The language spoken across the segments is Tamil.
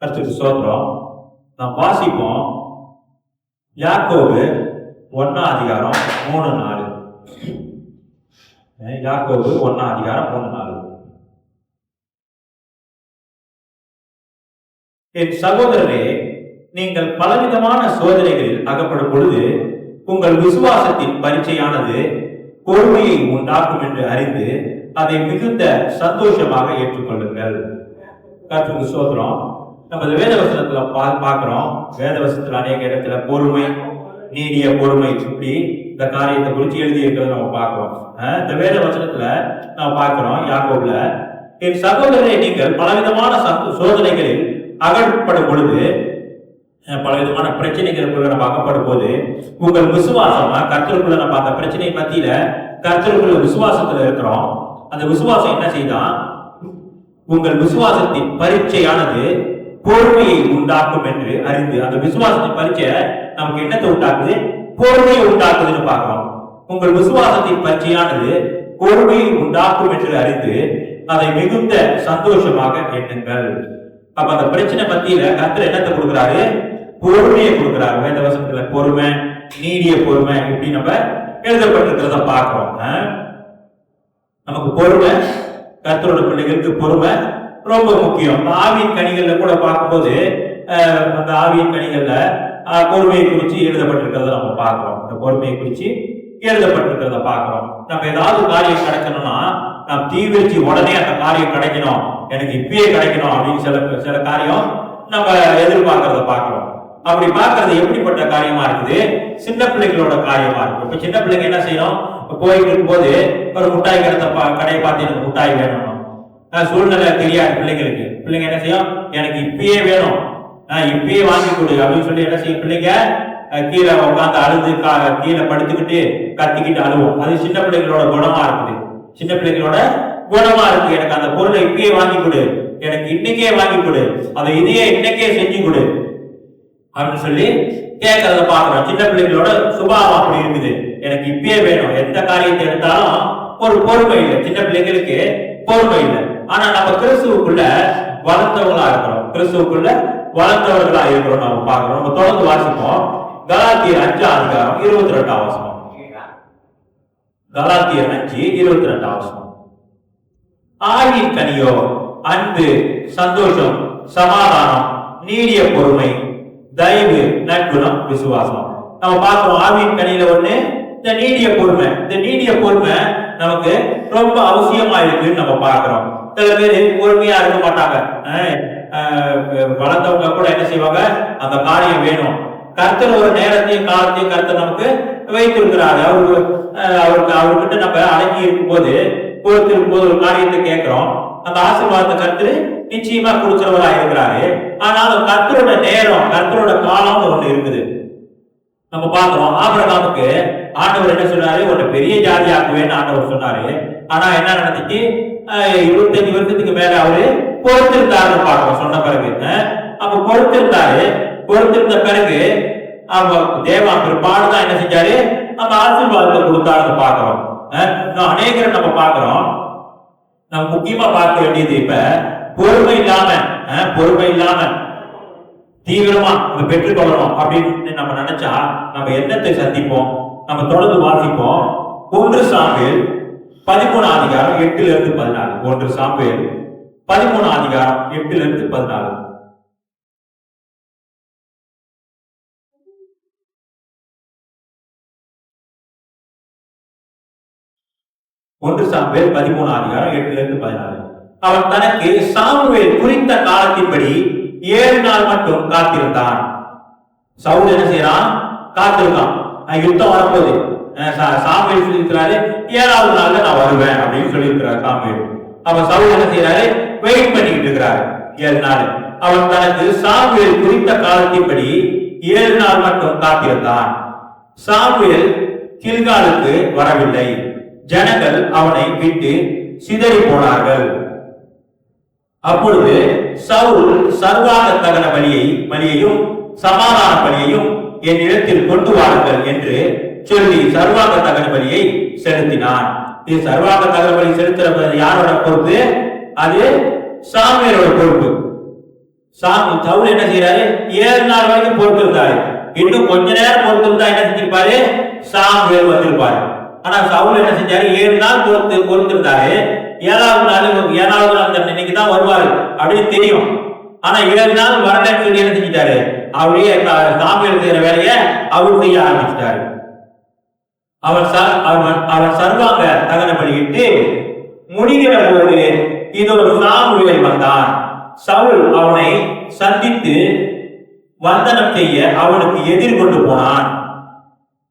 கர்த்தருக்கு ஸ்தோத்திரம். நாம் வாசிப்போம் யாக்கோபு 1:3-4. யாக்கோபு 1:3-4. என் சகோதரரே, நீங்கள் பலவிதமான சோதனைகளில் அகப்படும் பொழுது உங்கள் விசுவாசத்தின் பரீட்சையானது பொறுமையை உண்டாக்கும் என்று அறிந்து அதை மிகுந்த சந்தோஷமாக ஏற்றுக்கொள்ளுங்கள். கர்த்தருக்கு ஸ்தோத்திரம். நம்ம வேத வசனத்துல பார்க்கிறோம். வேத வசனத்துல அநேக இடத்துல பொறுமை, நீடிய பொறுமை, இப்படி இந்த காரியத்தை குறித்து எழுதி இருக்கிறத நம்ம பார்க்கிறோம். இந்த வேத வசனத்துல நம்ம பார்க்கிறோம் யாக்கோபுல, என் சகோதரரை நீங்கள் பலவிதமான சோதனைகளில் அகப்படும் பொழுது, பலவிதமான பிரச்சனைகளுக்குள்ள நம்ம அகப்படும் போது உங்கள் விசுவாசமா கர்த்தருக்குள்ள நம்ம அந்த பிரச்சனை மத்தியில கர்த்தருக்குள்ள விசுவாசத்துல இருக்கிறோம். அந்த விசுவாசம் என்ன செய்தான்? உங்கள் விசுவாசத்தின் பரீட்சையானது பொறுமையை உண்டாக்கும் என்று அறிந்து, அந்த விசுவாசத்தின் பரீட்சை நமக்கு என்னத்தை உண்டாக்குது? பொறுமையை உண்டாக்குதுன்னு பார்க்கிறோம். உங்கள் விசுவாசத்தின் பரீட்சையானது பொறுமையை உண்டாக்கும் என்று அறிந்து அதை மிகுந்த சந்தோஷமாக எண்ணுங்கள். அப்ப அந்த பிரச்சனை மத்தியில கர்த்தர் என்னத்தை கொடுக்கிறாரு? பொறுமையை கொடுக்கிறாரு. வேத வசனத்துல பொறுமை, நீடிய பொறுமை இப்படி நம்ம எழுதப்பட்டிருக்கிறத பார்க்கிறோம். நமக்கு பொறுமை, கர்த்தரோட பிள்ளைகளுக்கு பொறுமை ரொம்ப முக்கியம். ஆவியின் கனிகள்ல கூட பார்க்கும்போது அந்த ஆவியின் கனிகள்ல பொறுமையை குறித்து எழுதப்பட்டிருக்கிறத நம்ம பார்க்கிறோம். இந்த பொறுமையை குறித்து எழுதப்பட்டிருக்கிறத பார்க்கிறோம். நம்ம ஏதாவது காரியம் கிடைக்கணும்னா நாம் தீவிரிச்சு உடனே அந்த காரியம் கிடைக்கணும், எனக்கு இப்பயே கிடைக்கணும் அப்படின்னு சில காரியம் நம்ம எதிர்பார்க்கறத பார்க்கிறோம். அப்படி பார்க்கறது எப்படிப்பட்ட காரியமா இருக்குது? சின்ன பிள்ளைகளோட காரியமா இருக்கு. இப்ப சின்ன பிள்ளைங்க என்ன செய்யணும்? போயிட்டு இருக்கும்போது ஒரு முட்டாய் கடையை பார்த்து எனக்கு முட்டாய் வேணும், சூழ்நிலை தெரியாது பிள்ளைங்களுக்கு. பிள்ளைங்க என்ன செய்யும்? எனக்கு இப்பயே வேணும், இப்பயே வாங்கி கொடு அப்படின்னு சொல்லி என்ன செய்யும்? பிள்ளைங்க கீழே உட்காந்து அழுது கீழே படுத்துக்கிட்டு கத்திக்கிட்டு அழுவோம். அது சின்ன பிள்ளைகளோட குணமா இருக்குது. சின்ன பிள்ளைகளோட குணமா இருக்கு. எனக்கு அந்த பொருளை இப்பயே வாங்கி கொடு, எனக்கு இன்னைக்கே வாங்கி கொடு, அதை இதையே இன்னைக்கே செஞ்சு கொடு அப்படின்னு சொல்லி கேட்கறத பாக்குறோம். சின்ன பிள்ளைகளோட சுபாவம் அப்படி இருக்குது. எனக்கு இப்பயே வேணும். எந்த காரியத்தை எடுத்தாலும் ஒரு பொறுமை இல்லை. சின்ன பிள்ளைங்களுக்கு பொறுமை இல்லை. ஆனா நம்ம கிறிஸ்துவுக்குள்ள வளர்ந்தவங்களா இருக்கிறோம். கிறிஸ்துவுக்குள்ள வளர்ந்தவர்களா இருக்கிறோம் நம்ம பார்க்கிறோம். நம்ம தொடர்ந்து வாசிப்போம். கலாத்தியர் 5:22. கலாத்தியர் 5:22. ஆவியின் கனியோ அன்பு, சந்தோஷம், சமாதானம், நீடிய பொறுமை, தயவு, நற்குணம், விசுவாசம். நம்ம பார்க்கிறோம் ஆவியின் கனியில ஒண்ணு இந்த நீடிய பொறுமை. இந்த நீடிய பொறுமை நமக்கு ரொம்ப அவசியமா இருக்குன்னு நம்ம பார்க்கிறோம். சில பேர் பொறுமையா இருக்க மாட்டாங்க. வளர்ந்தவங்க கூட என்ன செய்வாங்க? அந்த காரியம் வேணும். கர்த்தர் ஒரு நேரத்தையும் காலத்தையும் கர்த்தர் நமக்கு வைத்திருக்கிறாரு. அவர்கிட்ட நம்ம அடங்கி இருக்கும் போது, பொறுத்திருக்கும் போது ஒரு காரியத்தை கேட்கிறோம். அந்த ஆசீர்வாதத்தை கர்த்தர் நிச்சயமா கொடுக்கிறவரா இருக்கிறாரு. ஆனால் கர்த்தரோட நேரம், கர்த்தரோட காலம்னு ஒண்ணு இருக்குது. நம்ம பார்க்கிறோம் ஆபிரகாமுக்கு ஆண்டவர் என்ன சொன்னாரு? ஒரு பெரிய ஜாதி ஆக்குவேன்னு ஆண்டவர் சொன்னாரு. ஆனா என்ன நடந்துச்சு? 25 வருஷத்துக்கு மேல அவரு பொறுத்திருந்தாருன்னு பார்க்கிறோம். சொன்ன பிறகு அப்ப பொறுத்திருந்த பிறகு தேவா பிற்பாடுதான் என்ன செஞ்சாரு? அந்த ஆசீர்வாதத்தை கொடுத்தாருன்னு பார்க்கிறோம். அநேகரை நம்ம பார்க்கிறோம். நம்ம முக்கியமா பார்க்க வேண்டியது இப்ப பொறுமை இல்லாம தீவிரமா நம்ம பெற்றுக்கொள்ளணும் அப்படின்னு நம்ம நினைச்சா நம்ம என்னத்தை சந்திப்போம்? நம்ம தொடர்ந்து வாசிப்போம். 1 சாமுவேல் 13:8-14. 1 சாமுவேல் 13:8-14. 1 சாமுவேல் 13:8-14. அவன் தனக்கு சாமுவேல் குறித்த காலத்தின்படி 7 நாள் மட்டும் காத்திருந்தான். சவுல் என்ன செய்யறான்? காத்திருக்கான். யுத்தம் வரப்போகுது. சாமுவேல் சொல்லியிருக்கிறாரு 7வது நாள்ல நான் வருவேன் அப்படின்னு சொல்லியிருக்கிறார் சாமுவேல். அவன் சவுல் என்ன செய்யறாரு? வெயிட் பண்ணிட்டு இருக்கிறாரு 7 நாள். அவன் தனக்கு சாமுவேல் குறித்த காலத்தின்படி 7 நாள் மட்டும் காத்திருந்தான். சாமுவேல் கில்காலுக்கு வரவில்லை. ஜனங்கள் அவனை விட்டு சிதறி போனார்கள். அப்பொழுது சவுல் சர்வாங்க தகன பலியையும் சமாதான பலியையும் என் இடத்தில் கொண்டு வாருங்கள் என்று சொல்லி சர்வாங்க தகன பலியை செலுத்தினான். இது சர்வாங்க தகன பலி செலுத்துற யாரோட பொறுப்பு? அது சாமுவேலோட பொறுப்பு. சவுல் என்ன செய்யறாரு? 7 நாள் வரைக்கும் பொறுத்திருந்தாரு. இன்னும் கொஞ்ச நேரம் பொறுத்திருந்தா என்ன செஞ்சிருப்பாரு? சாமுவேல் வந்திருப்பாரு. ஆனா சவுல் என்ன செஞ்சாரு? 7 நாள் பொறுத்திருந்தாரு. 7வது நாள் இன்னைக்கு தான் வருவாரு அப்படின்னு தெரியும். ஆனா 7 நாள் வரலன்னு சொல்லி என்ன செஞ்சிட்டாரு? அவரே சாமுவேல் செய்யற வேலையை அவர் செய்ய ஆரம்பிச்சிட்டாரு. அவன் சர்வாங்க தகன பலியிட்டு முடிகிற போது இதோ சாமுவேல் வந்தான். சவுல் அவனை சந்தித்து வந்தனம் செய்ய அவனுக்கு எதிர்கொண்டு போனான்.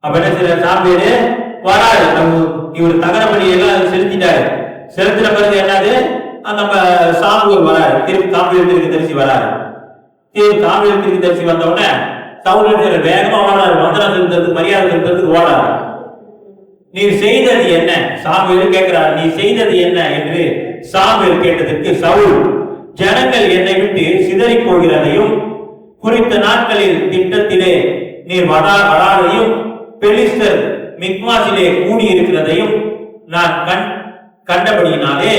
அப்ப என்ன செய்ய? சாமுவேல் வராது. இவர் தகன பலி எல்லாம் செலுத்திட்டாரு. செலுத்தின பிறகு என்னது? நம்ம சாமுவேல் வராரு. திருப்பி சாமுவேல் தீர்க்கதரிசி வராரு. சாமுவேல் தீர்க்கதரிசி வந்த உடனே சவுல் வேகமா ஓடாரு. வந்தனம் செலுத்துறதுக்கு, மரியாதை செலுத்துறதுக்கு ஓடாரு. நீர் செய்தது என்ன? சாமுவேல் கேட்கிறார். நீ செய்தது என்ன என்று சாமுவேல் கேட்டதற்கு சவுல், ஜனங்கள் என்னை விட்டு சிதறி போகிறதையும் குறித்த நாட்களில் திட்டத்திலே நீர் வடாதையும் பெலிஸ்தர் மிக்மாசிலே கூடி இருக்கிறதையும் நான் கண்டபடியினாலே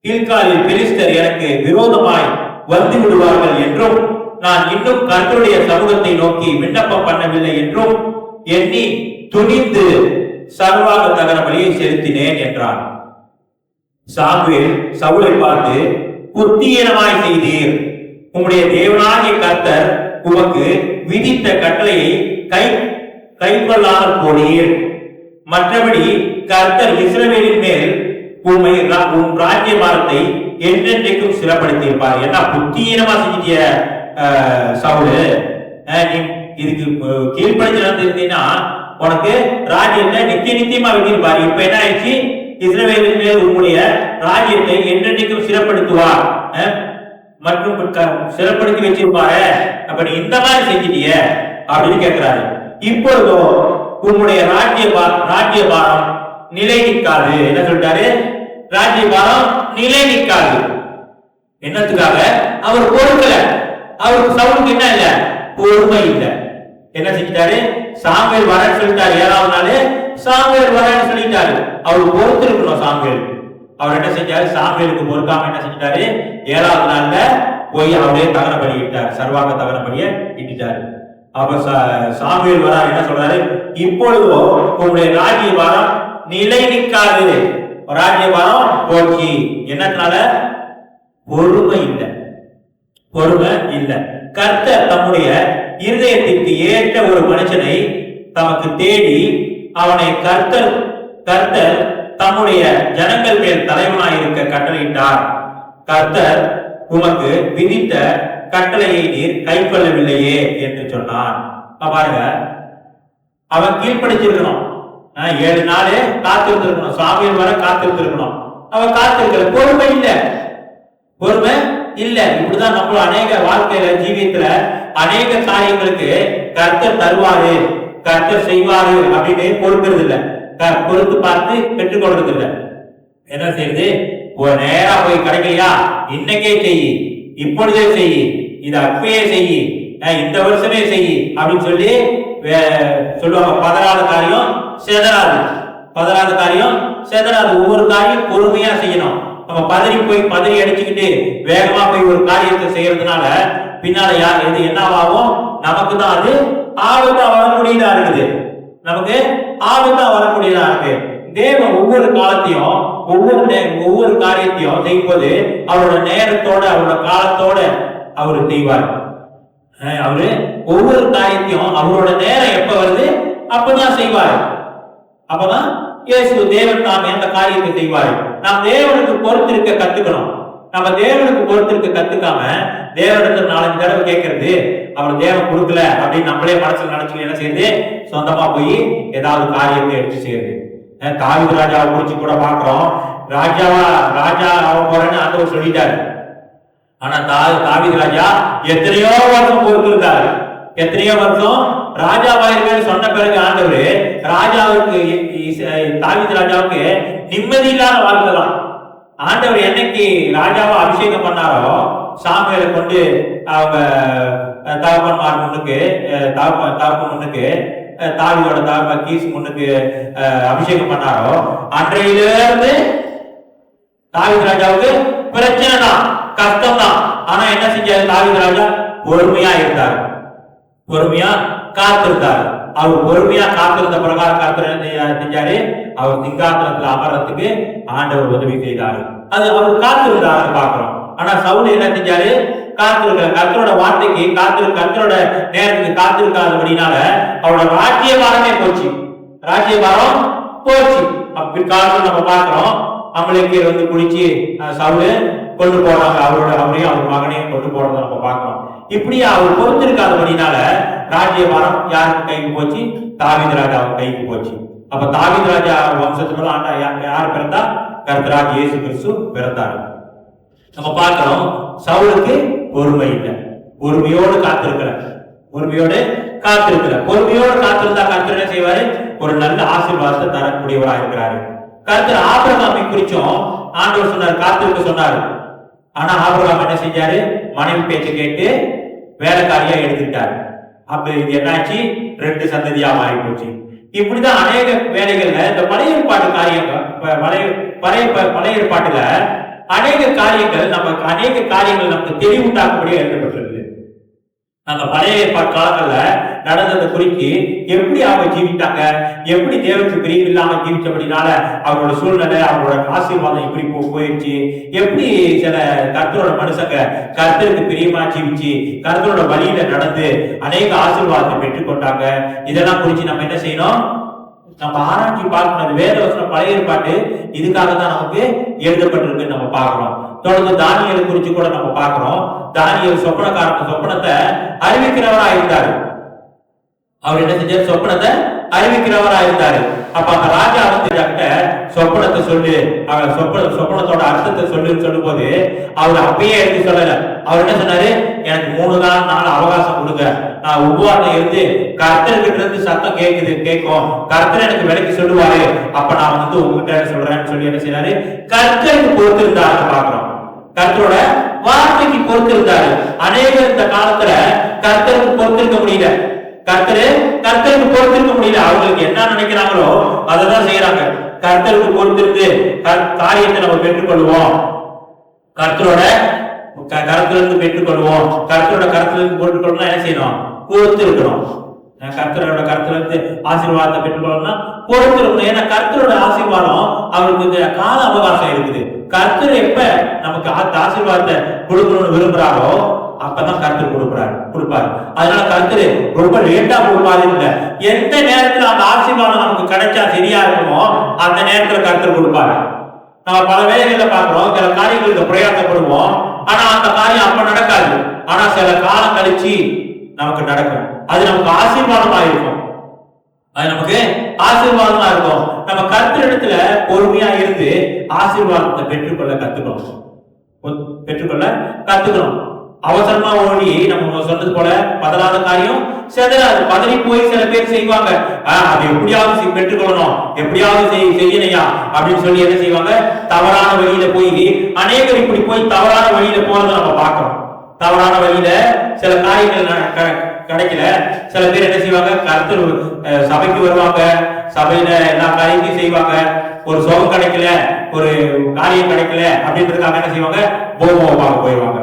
கில்காலில் பெலிஸ்தர் எனக்கு விரோதமாய் வந்து விடுவார்கள் என்றும் நான் இன்னும் கர்த்தருடைய சமூகத்தை நோக்கி விண்ணப்பம் பண்ணவில்லை என்றும் எண்ணி துணிந்து சர்வாக தகன பலியை செலுத்தினேன் என்றான். சாமுவேல் சவுலை பார்த்து, புத்தியீனமாய் செய்தீர். உம்முடைய தேவனாகிய கர்த்தர் உமக்கு விதித்த கட்டளையை கைக்கொள்ளாமல் போனீர். மற்றபடி கர்த்தர் இஸ்ரவேலின் மேல் உன் ராஜ்யபாரத்தை என்றென்றைக்கும் சிறப்படுத்தியிருப்பார். என்ன புத்தியீனமா செஞ்சிட்டிய சவுலு? இதுக்கு கீழ்படிச்சு நடந்திருந்தீங்கன்னா உனக்கு ராஜ்யத்தை நித்தியமா வைத்திருப்பாரு. இப்ப என்ன ஆயிடுச்சு? இஸ்ரவேலின் மேல் உங்களுடைய ராஜ்யத்தை என்றென்றைக்கும் சிறப்படுத்துவார் மற்றும் சிறப்படுத்தி வச்சிருப்பாரு. அப்ப நீ இந்த மாதிரி செஞ்சிட்டிய அப்படின்னு கேட்கிறாரு. இப்பொழுதோ உங்களுடைய ராஜ்யபாரம் நிலை நிற்காது. என்ன சொல்லிட்டாரு? ராஜ்யபாரம் நிலை நிற்காது. என்னத்துக்காக? அவர் பொறுக்கல. அவருக்கு சவுலுக்கு என்ன இல்ல? பொறுமை இல்லை. என்ன செஞ்சிட்டாரு? சாமுவேல் வரன்னு சொல்லிட்டாரு. 7வது நாள் சாமுவேல் வரன்னு சொல்லிட்டாரு. அவர் பொறுத்திருக்கணும். சாமுவேல் அவர் என்ன செஞ்சாரு? சாமுவேலுக்கு பொறுக்காம என்ன செஞ்சிட்டாரு? 7வது நாள்ல போய் அவரே தகன பலி இட்டார். சர்வாக தகன பலியை இட்டுட்டாரு. அப்ப சாமுவேல் வரார். என்ன சொல்றாரு? இப்பொழுதோ உங்களுடைய ராஜ்யபாரம் நிலை நிற்காது. ராஜ்யபாரம் போச்சு. என்னனால? பொறுமை இல்லை. பொறுமை இல்லை. கர்த்தர் தம்முடைய இருதயத்திற்கு ஏற்ற ஒரு மனுஷனை தமக்கு தேடி அவனை கர்த்தர் தம்முடைய ஜனங்கள் மேல் தலைவனாய் இருக்க கட்டளையிட்டார். கர்த்தர் உமக்கு விதித்த கட்டளையை நீர் கைக்கொள்ளவில்லையே என்று சொன்னான். பாருங்க, அவன் கீழ்படிச்சிருக்கணும். 7 நாள் காத்திருந்திருக்கணும். சாமுவேல் வர காத்திருந்திருக்கணும். அவன் காத்திருக்கல. பொறுமை இல்லை. பொறுமை இல்ல. இப்படிதான் நம்ம அநேக வாழ்க்கையில ஜீவியத்துல அநேக காரியங்களுக்கு கர்த்தர் தருவாரு, கர்த்தர் செய்வாரு அப்படின்னு பொறுக்கிறது இல்ல. பொறுத்து பார்த்து பெற்றுக்கொள்றது இல்ல. என்ன செய்யுது? நேரா போய் கிடைக்கலையா, இன்னைக்கே செய், இப்பொழுதே செய், இது அப்பயே செய், இந்த வருஷமே செய் அப்படின்னு சொல்லி சொல்லுவாங்க. பதறாத காரியம் செதறாது. பதறாத காரியம் செதறாது. ஒவ்வொரு காரியம் பொறுமையா செய்யணும். நம்ம பதறி அடிச்சுக்கிட்டு வேகமா போய் ஒரு காரியத்தை செய்யறதுனால பின்னால எது என்னவாகும்? நமக்கு தான் அது ஆபத்தா வரக்கூடியதா இருக்குது. நமக்கு ஆபத்தா வரக்கூடியதா இருக்கு. தேவன் ஒவ்வொரு காலத்தையும் ஒவ்வொரு காரியத்தையும் செய்யும்போது அவரோட நேரத்தோட அவரோட காலத்தோட அவரு செய்வார். அவரு ஒவ்வொரு காரியத்தையும் அவரோட நேரம் எப்ப வருது அப்பதான் செய்வார். அப்பதான் இயேசு தேவன் தாம் எந்த காரியத்தை செய்வார். நாம் தேவனுக்கு பொறுத்திருக்க கத்துக்கணும். நம்ம தேவனுக்கு பொறுத்திருக்க கத்துக்காம தேவனுக்கு 4 தடவை கேட்கறது, அவர் தேவன் கொடுக்கல அப்படின்னு நம்மளே மனசுல நினைச்சு என்ன செய்யுது? சொந்தமா போய் ஏதாவது காரியத்தை எடுத்து செய்யுது. தாவீது ராஜாவை குறிச்சு கூட பாக்குறோம். ராஜா ஆக போறேன்னு ஆண்டவர் சொல்லிட்டாரு. ஆனா தாவீது ராஜா எத்தனையோ வருஷம் பொறுத்திருந்தாரு. எத்தனையோ வருஷம் ராஜாவாயிருக்க சொன்ன பிறகு ஆண்டவர் ராஜாவுக்கு தாவீது ராஜாவுக்கு நிம்மதி இல்லாத வாழ்க்கை தான். ஆண்டவர் என்னைக்கு ராஜாவை அபிஷேகம் பண்ணாரோ சாமுவேலை கொண்டு அவங்க தகப்பன்மார் முன்னுக்கு தகப்பன் முன்னுக்கு தாவீதோட தகப்பன் கீஸ் முன்னுக்கு அபிஷேகம் பண்ணாரோ அன்றையிலிருந்து தாவீது ராஜாவுக்கு பிரச்சனை தான், கஷ்டம் தான். ஆனா என்ன செஞ்சாரு தாவீது ராஜா? பொறுமையா இருந்தார், பொறுமையா காத்திருந்தார். அவர் பொறுமையா காத்திருந்த பிரகாரம் கர்த்தர் செஞ்சாரு. அவர் சிங்காசனத்துல அமர்றதுக்கு ஆண்டவர் உதவி செய்தாரு. அது அவர் காத்திருந்தாரு பாக்குறோம். ஆனா சவுல் என்ன செஞ்சாரு? காத்திருக்க கர்த்தரோட வார்த்தைக்கு கர்த்தரோட நேரத்துக்கு காத்திருக்காதபடினால அவரோட ராஜ்யபாரமே போச்சு, ராஜ்யபாரம் போச்சு. அப்படி காரணம் நம்ம பாக்குறோம். அமலேக்கியர் வந்து குடிச்சு சவுலு கொண்டு போறாங்க, அவரையும் அவர் மகனையும் கொண்டு போறதை நம்ம பார்க்கிறோம். இப்படி அவர் பொறுத்திருக்காதபடினால ராஜ்யபாரம் யாருக்கு கைக்கு போச்சு? தாவீது ராஜா கைக்கு போச்சு. அப்ப தாவீது ராஜா வம்சத்துல ஆண்டா யார் பிறந்தா? கர்த்தராகிய இயேசு கிறிஸ்து பிறந்தார். நம்ம பார்க்கிறோம் சவுலுக்கு பொறுமை இல்லை, பொறுமையோடு காத்திருக்கிற, பொறுமையோடு காத்திருந்தா கர்த்தர் என்ன செய்வாரு? ஒரு நல்ல ஆசீர்வாதத்தை தரக்கூடியவராக இருக்கிறாரு. கர்த்தர் ஆபிரகாமை குறிச்சும் ஆண்டவர் சொன்னார், காத்திருக்க சொன்னாரு. ஆனா ஆபிரகாம் என்ன செஞ்சாரு? மனைவி பேச்சு கேட்டு வேலைக்காரியா எடுத்துக்கிட்டாரு. அப்ப இது என்னாச்சு? 2 சந்ததியா மாறி போச்சு. இப்படிதான் அநேக வேலைகள்ல இந்த பழைய ஏற்பாட்டு காரியங்கள், பழைய ஏற்பாட்டுல அநேக காரியங்கள் நமக்கு தெளிவுண்டாக்கும்படியா எழுதப்பட்டிருக்கு. அந்த பழைய ஏற்பாட்டு காலங்கள்ல நடந்ததை குறித்து எப்படி அவங்க ஜீவித்தாங்க, எப்படி தேவனுக்கு பிரிவு இல்லாம ஜீவிச்சபடினால அவங்களோட சூழ்நிலை, அவங்களோட ஆசீர்வாதம் இப்படி போயிடுச்சு, எப்படி சில கர்த்தரோட மனுஷங்க கர்த்தருக்கு பிரியமா ஜீவிச்சு கர்த்தரோட வழியில நடந்து அநேக ஆசீர்வாதத்தை பெற்றுக்கொண்டாங்க. இதெல்லாம் குறித்து நம்ம என்ன செய்யணும்? நம்ம ஆராய்ச்சி பார்க்கணும். வேதவசனம் பழைய ஏற்பாட்டு இதுக்காக தான் நமக்கு எழுதப்பட்டிருக்கு நம்ம பார்க்கிறோம். தொடர்ந்து தானியேல் குறித்து கூட நம்ம பார்க்கிறோம். தானியேல் சொப்பனத்தை அறிவிக்கிறவரா இருந்தாரு. அவர் என்ன செஞ்சாரு? சொப்பனத்தை அறிவிக்கிறவரா இருந்தாரு. அப்ப அந்த ராஜா வந்து சொப்பனத்தை சொல்லு, அவர் சொப்பனத்தோட அர்த்தத்தை சொல்லும் போது அவர் அப்பயே எடுத்து சொல்லல. அவர் என்ன சொன்னாரு? எனக்கு 3 நாள் அவகாசம் கொடுங்க, நான் உபவாசம் இருந்து கர்த்தர்கிட்ட இருந்து சத்தம் கேட்கும், கர்த்தர் எனக்கு விலைக்கு சொல்லுவாரு, அப்ப நான் வந்து உங்ககிட்ட சொல்றேன்னு சொல்லி என்ன செய்யறாரு? கர்த்தருக்கு பொறுத்திருந்தாரு பாக்குறோம். கர்த்தரோட வார்த்தைக்கு பொறுத்திருந்தாரு. அநேகர் இந்த காலத்துல கர்த்தருக்கு பொறுத்திருக்க முடியல, கர்த்தருக்கு பொறுத்திருக்க முடியல. அவங்களுக்கு என்ன நினைக்கிறாங்களோ அதான் செய்யறாங்க. கர்த்தருக்கு பொறுத்திருந்து காரியத்தை நம்ம பெற்றுக்கொள்வோம், கர்த்தரோட கருத்திலிருந்து பெற்றுக்கொள்வோம். கர்த்தரோட கருத்திலிருந்து பெற்றுக்கொள்ளணும் என்ன செய்யணும்? பொறுத்து இருக்கணும். கர்த்தரோட கருத்திலிருந்து ஆசீர்வாதத்தை பெற்றுக்கொள்ளணும்னா பொறுத்து இருக்கணும். ஏன்னா கர்த்தரோட ஆசீர்வாதம் அவருக்கு கால அவகாசம் இருக்குது. கர்த்தர் எப்ப நமக்கு ஆசீர்வாதத்தை கொடுக்கணும்னு விரும்புறாரோ அப்பதான் கர்த்தர் கொடுப்பாரு. அதனால கர்த்தர் ரொம்ப லேட்டா கொடுப்பாரு இல்ல, எந்த நேரத்துல அந்த ஆசீர்வாதம் நமக்கு கிடைச்சா சரியா இருக்குமோ அந்த நேரத்துல கர்த்தர் கொடுப்பாரு. நம்ம பல வேலைகள்ல பாக்குறோம், சில காரியங்களுக்கு பிரயாசப்படுவோம், ஆனா அந்த காரியம் அப்ப நடக்காது. ஆனா சில காலம் கழிச்சு நமக்கு நடக்கும். அது நமக்கு ஆசீர்வாதமா இருக்கும், நம்ம கர்த்தர் இடத்துல பொறுமையா இருந்து ஆசீர்வாதத்தை பெற்றுக்கொள்ள கத்துக்கணும். அவசரமா ஓடி நம்ம சொன்னது போல பதறாத காரியம் செதறாது. பதறி போய் சில பேர் செய்வாங்க, அது எப்படியாவது பெற்றுக்கொள்ளணும், எப்படியாவது செய்யணையா அப்படின்னு சொல்லி என்ன செய்வாங்க? தவறான வழியில போய் அநேகர் இப்படி போய் தவறான வழியில போறதை நம்ம பார்க்கிறோம். தவறான வழியில சில காரியங்கள் கிடைக்கல. சில பேர் என்ன செய்வாங்க? கர்த்தர் சபைக்கு வருவாங்க, சபையில எல்லா காரியத்தையும் செய்வாங்க. ஒரு சுகம் கிடைக்கல, ஒரு காரியம் கிடைக்கல அப்படின்றதுக்காக என்ன செய்வாங்க? போமோவை பார்க்க போயிடுவாங்க,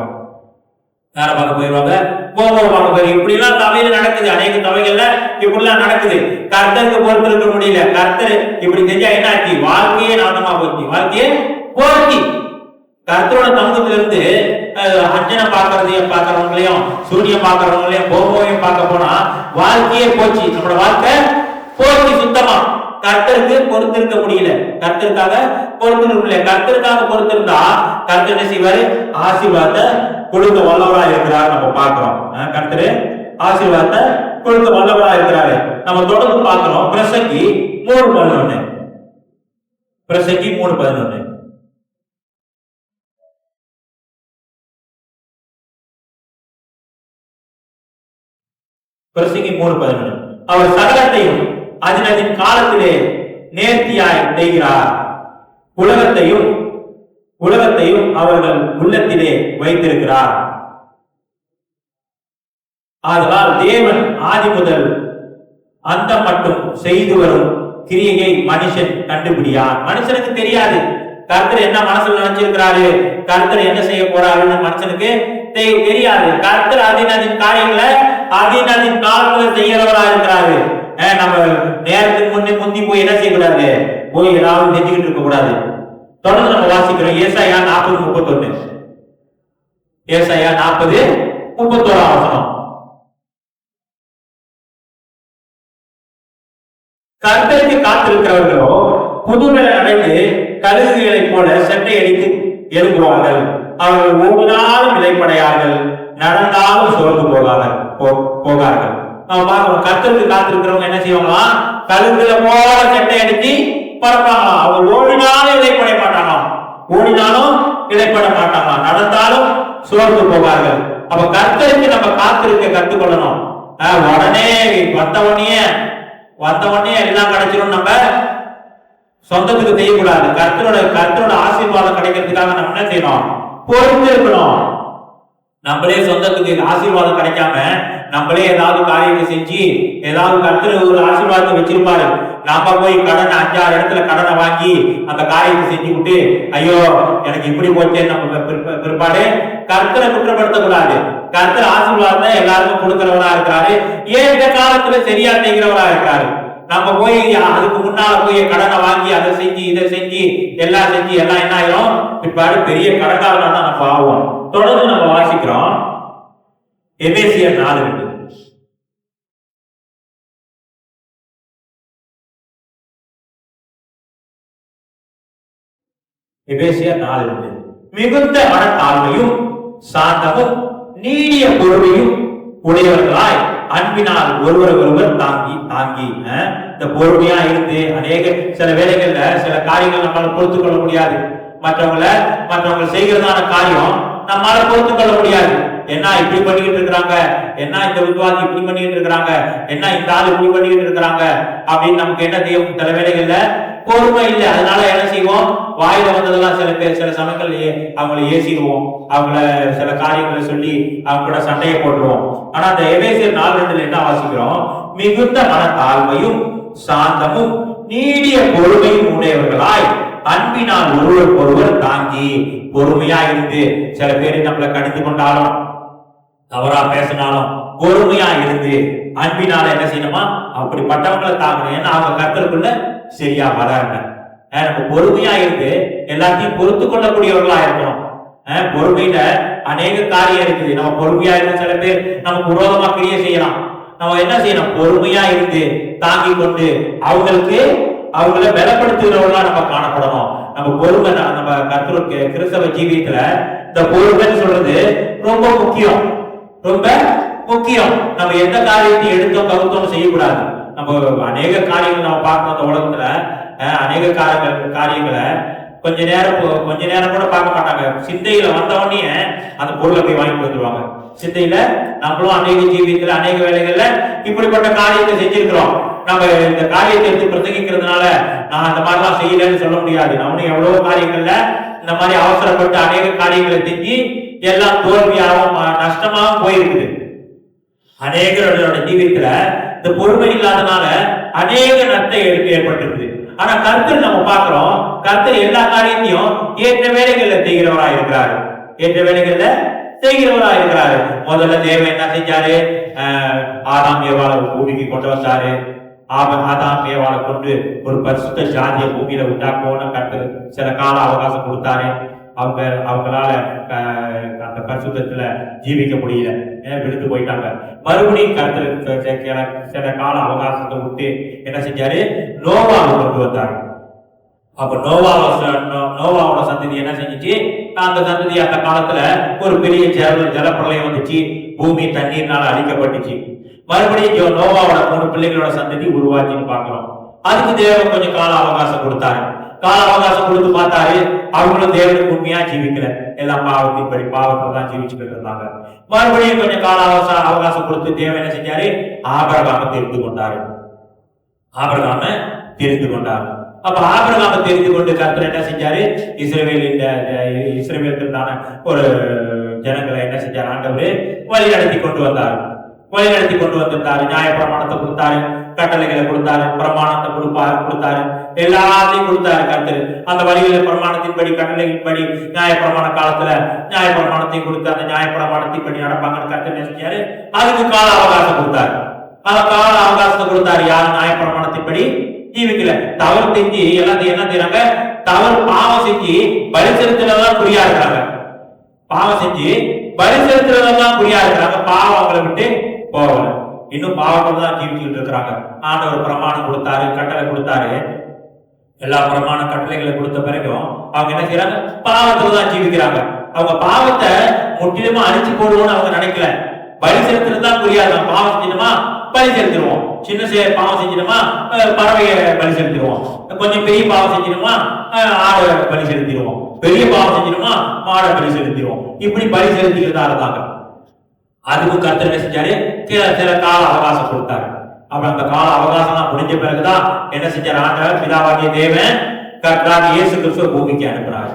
யாரை பார்க்க போயிடுவாங்க? போமோவை பார்க்க போயிரு. இப்படி எல்லாம் சபையில நடக்குது, அநேக சபைகள்ல இப்படி எல்லாம் நடக்குது. கர்த்தருக்கு பொறுத்து இருக்க முடியல. கர்த்தர் இப்படி செஞ்சா என்ன ஆச்சு? வாழ்க்கையே நாட்டமா போச்சு, வாழ்க்கையே போச்சு. கர்த்தரோட சமூகத்துல இருந்து அஞ்சனம் பாக்குறவங்களையும் சூரியன் பாக்குறவங்களையும் போமோவையும் பார்க்க போனா வாழ்க்கையே போச்சு, நம்மளோட வாழ்க்கை போச்சு சுத்தமா. கர்த்தருக்கு பொறுத்திருக்க முடியல, கர்த்தருக்காக பொறுத்திருக்க முடியல. கர்த்தருக்காக பொறுத்திருந்தா கர்த்தர் என்ன செய்வாரு? ஆசீர்வாதத்தை கொடுக்க வல்லவரா இருக்கிறார் நம்ம பார்க்கிறோம். கர்த்தரு ஆசீர்வாதத்தை கொடுக்க வல்லவரா இருக்கிறாரு. நம்ம தொடர்ந்து பார்க்கிறோம். பிரசங்கி 3:11. பிரசங்கி 3:11. பிரசங்கி 3:11. அவர் சகலத்தையும் அதன் காலத்திலே நேர்த்தியாய் செய்கிறார், உலகத்தையும் அவர்கள் உள்ளத்திலே வைத்திருக்கிறார். ஆதலால் தேவன் ஆதி முதல் அந்த மட்டும் செய்து வரும் கிரியையை மனுஷன் கண்டுபிடியான். மனுஷனுக்கு தெரியாது, கர்த்தர் என்ன மனசுல நினைச்சிருக்கிறாரு, கர்த்தர் என்ன செய்ய போறாருன்னு மனுஷனுக்கு தெரியாது. கர்த்தர் அதின் காரியங்களை அதின் காலத்துல செய்யறவரா இருக்கிறாரு. நம்ம நேரத்துக்கு முன்னே முந்தி போய் என்ன செய்யக்கூடாது, போய் ஏதாவது செஞ்சுக்கிட்டு இருக்க கூடாது. தொடர்ந்து நம்ம வாசிக்கிறோம் ஏசாயா 40:31. ஏசாயா 40:31. கர்த்தருக்கு காத்திருக்கிறவர்களோ புதுநிலை அடைந்து கழுகுகளைப் போல செட்டை அடித்து எழுப்புவார்கள். அவர்கள் ஓடினாலும் இலைப்படையார்கள், நடந்தாலும் சோர்ந்து போகார்கள். நம்ம பார்க்கிறோம், கர்த்தருக்கு காத்திருக்கிறவங்க என்ன செய்வாங்களா, கழுகுகளை போல செட்டை அடித்து பறப்பாங்களாம். அவங்க ஓடினாலும் இலைப்படைய மாட்டாங்களாம், ஓடினாலும் இலைப்பட மாட்டாங்களாம், நடந்தாலும் சோர்ந்து போவார்கள். அப்ப கர்த்தருக்கு நம்ம காத்திருக்க கற்றுக்கொள்ளணும். உடனே வந்தவனே எல்லாம் கிடைச்சிடும் நம்ம சொந்தத்துக்கு செய்யக்கூடாது. கர்த்தரோட ஆசீர்வாதம் கிடைக்கிறதுக்காக நம்ம என்ன செய்யணும், பொறுத்து இருக்கணும். நம்மளே சொந்தத்துக்கு ஆசீர்வாதம் கிடைக்காம நம்மளே ஏதாவது காரியத்தை செஞ்சு ஏதாவது கர்த்தர் ஒரு ஆசீர்வாதத்தை வச்சிருப்பாரு, நாம போய் கடன் 5-6 இடத்துல கடனை வாங்கி அந்த காரியத்தை செஞ்சு விட்டு ஐயோ எனக்கு இப்படி போச்சேன்னு நம்ம பிற்பாடு கர்த்தரை குற்றப்படுத்தக்கூடாது. கர்த்தர் ஆசீர்வாதத்தை எல்லாருக்கும் கொடுக்கிறவரா இருக்காரு, ஏற்ற காலத்துல சரியா செய்கிறவரா இருக்காரு. நம்ம போய் அதுக்கு முன்னால போய் கடனை வாங்கி அதை செஞ்சு இதை செஞ்சு எல்லாம் என்ன ஆயிரும், பிற்பாடு பெரிய கடன்காரனா தான் நம்ம ஆகும். தொடர்ந்து நம்ம வாசிக்கிறோம் எபேசியர் 4:2. எபேசியர் 4:2. மிகுந்த மனத்தாழ்மையும் சாந்தமும் நீடிய பொறுமையும் உடையவர்களாய் அன்பினால் ஒருவர் தாங்கி இந்த பொறுமையா இருந்து சில வேளைகள்ல சில காரியங்கள் நம்மளால பொறுத்து கொள்ள முடியாது. மற்றவங்க செய்கிறதான காரியம் நம்மளால பொறுத்து கொள்ள முடியாது. என்ன இப்படி பண்ணிக்கிட்டு இருக்கிறாங்க, என்ன இந்த வித்வாசி இப்படி பண்ணிக்கிட்டு இருக்கிறாங்க, என்ன இந்த ஆள் இப்படி பண்ணிக்கிட்டு இருக்கிறாங்க அப்படின்னு நமக்கு என்ன செய்யும், சில வேளைகள்ல பொறுமை இல்லை. அதனால என்ன செய்வோம், வாயில வந்ததெல்லாம் சில சமயங்கள் அவங்களை ஏசிடுவோம், அவங்கள சில காரியங்களை சொல்லி அவங்க கூட சண்டையை போட்டுருவோம். ஆனா அந்த எபேசியர் 4:2 என்ன வாசிக்கிறோம், மிகுந்த மனத்தாழ்மையும் சாந்தமும் நீடிய பொறுமையும் உடையவர்களாய் அன்பினால் ஒருவர் தாங்கி பொறுமையா இருந்து, சில பேர் நம்மளை கடிந்து கொண்டாலும் தவறா பேசினாலும் பொறுமையா இருந்து அன்பினால என்ன செய்யணுமா, அப்படிப்பட்டவங்களை தாங்கணும். ஏன்னா அவங்க கர்த்தருக்குள்ள சரியா வளரங்க. நம்ம பொறுமையா இருந்து எல்லாத்தையும் பொறுத்து கொள்ளக்கூடியவர்களா இருக்கணும். பொறுமையில அநேக காரியம் இருக்குது. நம்ம பொறுமையா இருந்து சில பேர் நமக்கு விரோதமா கிரியை செய்யலாம். நம்ம என்ன செய்யணும், பொறுமையா இருந்து தாங்கி கொண்டு அவங்கள பலப்படுத்துகிறவர்களா நம்ம காணப்படணும். நம்ம பொறுமை நம்ம கர்த்தருக்கு கிறிஸ்தவ ஜீவியத்துல இந்த பொறுமைன்னு சொல்றது ரொம்ப முக்கியம், ரொம்ப முக்கியம். நம்ம எந்த காரியத்தையும் எடுத்தோம் கருத்தோம் செய்யக்கூடாது. நம்ம அநேக காரியங்கள் நம்ம பார்க்கணும் அந்த உலகத்துல. அநேக காரியங்களை கொஞ்ச நேரம் கூட பார்க்க மாட்டாங்க. சிந்தையில வந்தவொடனே அந்த பொருளை போய் வாங்கி வந்துருவாங்க. சிந்தையில நம்மளும் அநேக ஜீவியத்துல அநேக வேலைகள்ல இப்படிப்பட்ட காரியத்தை செஞ்சிருக்கிறோம். நம்ம இந்த காரியத்தை எடுத்து பிரசங்கிக்கிறதுனால நான் அந்த மாதிரிலாம் செய்யலன்னு சொல்ல முடியாது. நம்மளும் எவ்வளவு காரியங்கள்ல இந்த மாதிரி அவசரப்பட்டு அநேக காரியங்களை செஞ்சு எல்லாம் தோல்வியாகவும் நஷ்டமாகவும் போயிருக்குது. அநேகரோட ஜீவியத்துல இந்த பொறுமை இல்லாதனால அநேக நஷ்டம் ஏற்பட்டிருக்குது. ஆனா கர்த்தர் நம்ம பார்க்கிறோம், கர்த்தர் எல்லா காரியத்தையும் ஏற்ற வேலைகள்ல செய்கிறவராக இருக்கிறாரு, ஏற்ற வேலைகள்ல செய்கிறவராக இருக்கிறாரு. முதல்ல தேவன் என்ன செஞ்சாரு, ஆதாம் ஏவாளை பூமிக்கு கொண்டு வந்தாரு. ஆதாம் ஏவாளை கொண்டு ஒரு பரிசுத்த ஜாதிய பூமியில உண்டாக்கோன்னு கர்த்தர் சில கால அவகாசம் கொடுத்தாரு. அவங்களால அந்த பரிசுத்தத்துல ஜீவிக்க முடியல, விடுத்து போயிட்டாங்க. மறுபடியும் கர்த்தர் சில கால அவகாசத்தை விட்டு என்ன செஞ்சாரு, நோவாவை கொண்டு வந்தாரு. அப்ப நோவாவோட சந்ததி என்ன செஞ்சிச்சு, அந்த சந்ததி அந்த காலத்துல ஒரு பெரிய ஜலப்பிரளயம் வந்துச்சு, பூமி தண்ணீர்னால அழிக்கப்பட்டுச்சு. மறுபடியும் நோவாவோட 3 பிள்ளைகளோட சந்ததி உருவாச்சின்னு பார்க்கிறோம். அதுக்கு தேவன் கொஞ்சம் கால அவகாசம் கொடுத்தாரு. கால அவகாசம் கொடுத்து பார்த்தாரு, அவங்களும் தேவனுக்கு உண்மையா ஜீவிக்கல, எல்லாம் பாவத்தின்படி பாவத்தை தான் ஜீவிச்சுக்கிட்டு இருந்தாங்க. மறுபடியும் கொஞ்சம் கால அவகாசம் கொடுத்து தேவன் என்ன செஞ்சாரு, ஆபிரகாமை தெரிந்து கொண்டாரு. அப்ப ஆபிரகாமை தெரிந்து கொண்டு கர்த்தர் என்ன செஞ்சாரு, இஸ்ரவேலுக்கான ஒரு ஜனங்களை என்ன செஞ்சாரு, ஆண்டவர் வழி நடத்தி கொண்டு வந்திருந்தாரு. நியாய பிரமாணத்தை கொடுத்தாரு, கட்டளைகளை கொடுத்தாரு, பிரமாணத்தை கொடுத்தாரு, எல்லாத்தையும் கொடுத்தாரு கர்த்தர். அந்த வழியில பிரமாணத்தின்படி கட்டளையின்படி நியாயப்பிரமாண காலத்துல நியாயப்பிரமாணத்தையும் கொடுத்து அந்த நியாயப்பிரமாணத்தின்படி நடப்பாங்கன்னு கர்த்தர் நினைச்சாரு. அதுக்கு கால அவகாசம் கொடுத்தாரு. கால அவகாசத்தை கொடுத்தாரு. யாரும் நியாயப்பிரமாணத்தின்படி ஜீவிக்கல. தவறு செஞ்சு எல்லாத்தையும் என்ன செய்யறாங்க? தவறு பாவம் செஞ்சு பலி செலுத்துறதான் குறியா இருக்கிறாங்க. பாவம் செஞ்சு பலி செலுத்துறதான் குறியா இருக்கிறாங்க. பாவம் அவங்களை விட்டு போகல. இன்னும் பாவங்கள் தான் ஜீவிச்சுட்டு இருக்கிறாங்க. ஆண்டவர் பிரமாணம் கொடுத்தாரு, கட்டளை கொடுத்தாரு. எல்லா பிரமாண கட்டளைகளை கொடுத்த பிறகும் அவங்க என்ன செய்யறாங்க? பாவத்துல தான் ஜீவிக்கிறாங்க. அவங்க பாவத்தை முற்றிலுமா அழிச்சு போடுவோம்னு அவங்க நினைக்கல. பலி செலுத்துறது தான் புரியாது. பாவம் செஞ்சிடுமா பலி செலுத்திடுவோம். சின்ன பாவம் செஞ்சிடுமா பறவையை பலி செலுத்திடுவோம். கொஞ்சம் பெரிய பாவம் செஞ்சிடுமா ஆடை பலி செலுத்திடுவோம். பெரிய பாவம் செஞ்சிடுமா மாடை பலி செலுத்திடுவோம். இப்படி பலி செலுத்திக்கிறதா இருந்தாங்க. அதுக்கும் கர்த்தர் என்ன செஞ்சாரு? சில கால அவகாசம் கொடுத்தாரு. அப்ப அந்த கால அவகாசம் முடிஞ்ச பிறகுதான் என்ன செஞ்சார்? ஆண்டவர் பிதாவாகிய தேவன் கர்த்தராகிய இயேசு கிறிஸ்துவ பூமிக்கு அனுப்புறாரு.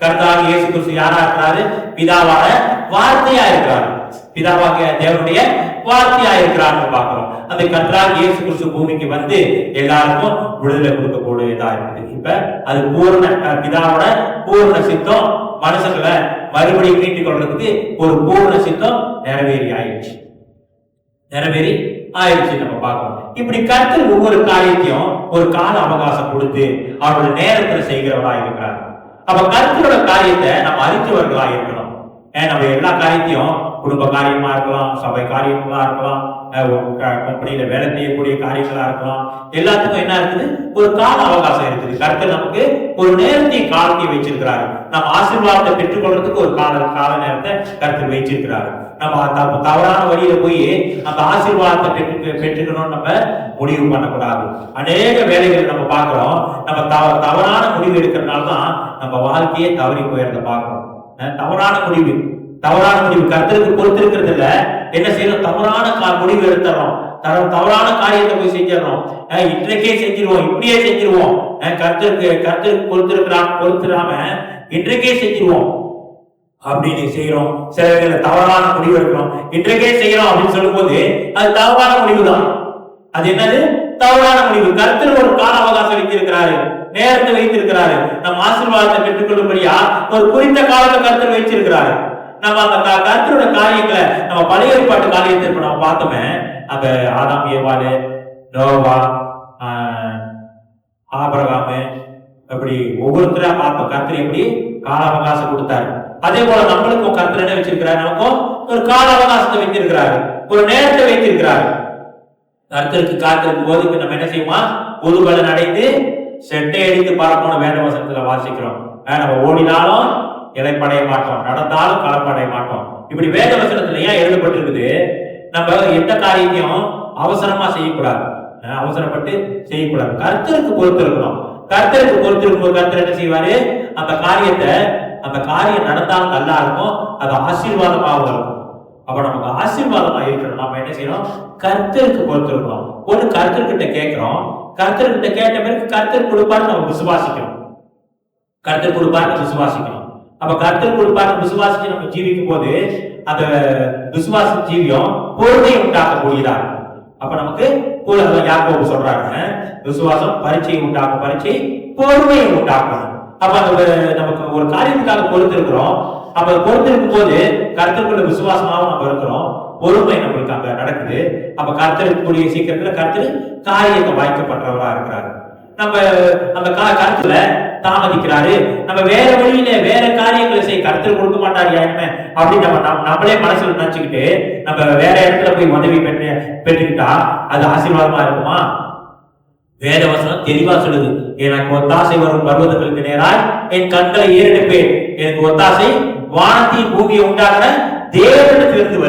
கர்த்தராகிய இயேசு கிறிஸ்து யாரா இருக்கிறாரு? பிதாவான வார்த்தையா இருக்கிறாரு. பிதாவாகிய தேவனுடைய வார்த்தையா இருக்கிறான்னு பாக்குறோம். அந்த கர்த்தராகிய இயேசு கிறிஸ்து பூமிக்கு வந்து எல்லாருக்கும் விடுதலை கொடுக்கக்கூடியதா இருக்குது. இப்ப அது பூர்ண பிதாவோட பூர்ண சித்தம் மனுஷங்களை மறுபடியும் மீட்டுக் கொள்றதுக்கு ஒரு பூர்ண சித்தம் நிறைவேறி ஆயிடுச்சு. நம்ம பார்க்கணும். இப்படி கர்த்தர் ஒவ்வொரு காரியத்தையும் ஒரு கால அவகாசம் கொடுத்து அவருடைய நேரத்துல செய்கிறவரா இருக்கிறார். அப்ப கர்த்தரோட காரியத்தை நம்ம அறிஞ்சவர்களா இருக்கணும். நம்ம எல்லா காரியத்தையும் குடும்ப காரியமா இருக்கலாம், சபை காரியங்களா இருக்கலாம், கம்பெனியில வேலை செய்யக்கூடிய காரியங்களா இருக்கலாம், எல்லாத்துக்கும் என்ன இருக்குது? ஒரு கால அவகாசம் இருக்குது. கர்த்தர் நமக்கு ஒரு நேரத்தையும் காலத்தையும் வச்சிருக்கிறாரு. நம்ம ஆசீர்வாதத்தை பெற்றுக்கொள்றதுக்கு ஒரு கால நேரத்தை கர்த்தர் வச்சிருக்கிறாரு. நம்ம தவறான வழியில போய் அந்த ஆசீர்வாதத்தை பெற்றுக்கணும்னு நம்ம முடிவு பண்ணக்கூடாது. அநேக வேலைகள் நம்ம பார்க்கிறோம். நம்ம தவறான முடிவு எடுக்கிறதுனாலதான் நம்ம வாழ்க்கையே தவறி போயிருந்த பார்க்கிறோம். தவறான முடிவு கர்த்தருக்கு பொறுத்திருக்கிறது இல்ல. என்ன செய்யணும்? தவறான முடிவு எடுத்துறோம். தவறான காரியத்தை போய் செஞ்சிடறோம். இன்றைக்கே செஞ்சிருவோம், இப்படியே செஞ்சிருவோம். கர்த்தருக்கு பொறுத்திராம இன்றைக்கே செஞ்சிருவோம் அப்படின்னு செய்யறோம். சில பேர் தவறான முடிவு எடுக்கிறோம். இன்றைக்கே செய்யறோம் அப்படின்னு சொல்லும் போது அது தவறான முடிவு தான். அது என்னது? தவறான முடிவு. கர்த்தர் ஒரு கால அவகாசம் வைத்திருக்கிறாரு, நேரத்தை வைத்திருக்கிறாரு. நம்ம ஆசீர்வாதத்தை பெற்றுக்கொள்ளும்படியா ஒரு குறித்த காலத்தை கர்த்தர் வைச்சிருக்கிறாரு. நம்ம அந்த கர்த்தரோட காரியங்களை நம்ம பழைய ஏற்பாட்டு காரியத்தை நம்ம பார்த்தோமே, அந்த ஆதாம் ஏவாளு, நோவா, ஆபிரகாமு, அப்படி ஒவ்வொருத்தரா பார்த்தோம். கர்த்தர் எப்படி கால அவகாசம் கொடுத்தாரு. அதே போல நம்மளுக்கும் கர்த்தர் என்ன வச்சிருக்கிறாரு? நமக்கும் ஒரு கால அவகாசத்தை வைத்திருக்கிறாரு, ஒரு நேரத்தை வைத்திருக்கிறாரு. கர்த்தருக்கு காத்திருக்கும் போது நம்ம என்ன செய்வோமா? புது பலன் அடைந்து செட்டை அடித்து பறப்போன வேத வசனத்துல வாசிக்கிறோம். நம்ம ஓடினாலும் இலைப்படைய மாட்டோம், நடந்தாலும் களப்படைய மாட்டோம். இப்படி வேத வசனத்துல ஏன் எழுதப்பட்டிருக்குது? நம்ம எந்த காரியத்தையும் அவசரமா செய்யக்கூடாது, அவசரப்பட்டு செய்யக்கூடாது. கர்த்தருக்கு பொறுத்திருக்கணும். கர்த்தருக்கு பொறுத்திருக்கும் கர்த்தர் என்ன செய்வாரு? அந்த காரியம் நடந்தாலும் நல்லா இருக்கும், அது ஆசீர்வாதமாக இருக்கும். அப்ப நமக்கு ஆசீர்வாதமா இருக்கணும். நம்ம என்ன செய்யணும்? கர்த்தருக்கு பொறுத்திருக்கணும். ஒண்ணு கர்த்தர்கிட்ட கேட்கிறோம், கர்த்தர்கிட்ட கேட்ட பிறகு கர்த்தர் கொடுப்பாரு நம்ம விசுவாசிக்கணும். கர்த்தர் கொடுப்பாரு விசுவாசிக்கணும். அப்ப கர்த்தர் கொடுப்பாரு விசுவாசிச்சு நம்ம ஜீவிக்கும் போது அந்த விசுவாச ஜீவியம் பொறுமையை உண்டாக்கக்கூடியதா இருக்கும். அப்ப நமக்கு யாக்கோபு சொல்றாங்க, விசுவாசம் பரீட்சையை உண்டாக்கும், பரீட்சை பொறுமையை உண்டாக்கணும். அப்ப நமக்கு ஒரு காரியத்துக்காக பொறுத்து இருக்கிறோம். அப்ப பொறுத்து இருக்கும் போது கர்த்தருக்குள்ள விசுவாசமாவும் நம்ம இருக்கிறோம், பொறுமை நம்மளுக்கு அங்க நடக்குது. அப்ப கர்த்தருக்கு கூடிய சீக்கிரத்துல கர்த்தர் காரியத்தை வாய்க்கப்பட்டவரா இருக்கிறாரு. நம்ம அந்த கருத்துல தாமதிக்கிறாரு. நம்ம வேற வழியில வேற காரியங்களை செய்ய கருத்தில் கொடுக்க மாட்டாரு யாருமே அப்படின்னு நம்மளே மனசுல நினைச்சுக்கிட்டு நம்ம வேற இடத்துல போய் உதவி பெற்றுக்கிட்டா அது ஆசீர்வாதமா இருக்குமா? வேத வசனம் தெளிவா சொல்லுது, எனக்கு ஒத்தாசை வரும் பர்வதங்களுக்கு நேராய் என் கண்களை ஏறெடுப்பேன். எனக்கு ஒத்தாசை வானத்தையும் பூமியை உண்டாக்குற தேவனிடத்திலிருந்து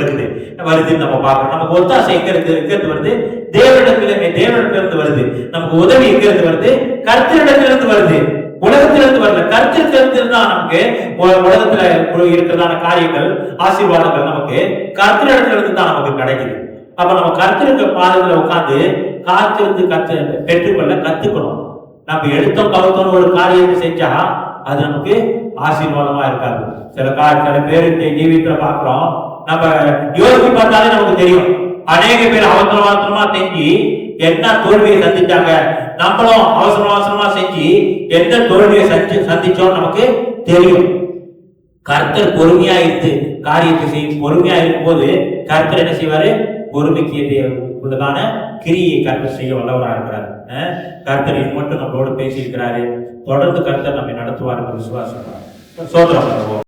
வருதுன்னு நம்ம பார்க்கணும். நமக்கு ஒத்தாசை எங்க இருந்து வருது? தேவனிடத்திலிருந்து வருது. நமக்கு உதவி எங்க இருந்து வருது? கர்த்தரிடத்திலிருந்து வருது, உலகத்திலிருந்து வரல. கர்த்தரிடத்திலிருந்து தான் நமக்கு உலகத்துல இருக்கிறதான காரியங்கள், ஆசீர்வாதங்கள் நமக்கு கர்த்தரிடத்திலிருந்து தான் நமக்கு கிடைக்குது. அப்ப நம்ம கர்த்தருக்கு பாதத்துல உட்கார்ந்து காத்திருந்து பெற்றுக்கொள்ள கத்துக்கணும். நம்ம எடுத்தோம் கவுத்தோம் ஒரு காரியத்தை செஞ்சா அது நமக்கு ஆசீர்வாதமா இருக்காது. சில பேருக்கு ஜீவித்துல பாக்குறோம், நம்ம யோசிச்சு பார்த்தாலே நமக்கு தெரியும். அநேக பேர் அவசரமா செஞ்சு என்ன தோல்வியை சந்திச்சாங்க, நம்மளும் அவசர அவசரமா செஞ்சு எந்த தோல்வியை சந்திச்சோம் நமக்கு தெரியும். கர்த்தர் பொறுமையா இருந்து காரியத்தை செய்யும். பொறுமையா இருக்கும் போது கர்த்தர் என்ன செய்வாரு? பொறுமைக்கு உள்ளதான கிரியை கர்த்தர் செய்ய வல்லவராக இருக்கிறார். கர்த்தர் இது மட்டும் நம்மளோட பேசி இருக்கிறாரு. தொடர்ந்து கர்த்தர் நம்மை நடத்துவார் என்று விசுவாசம். சோதரம்.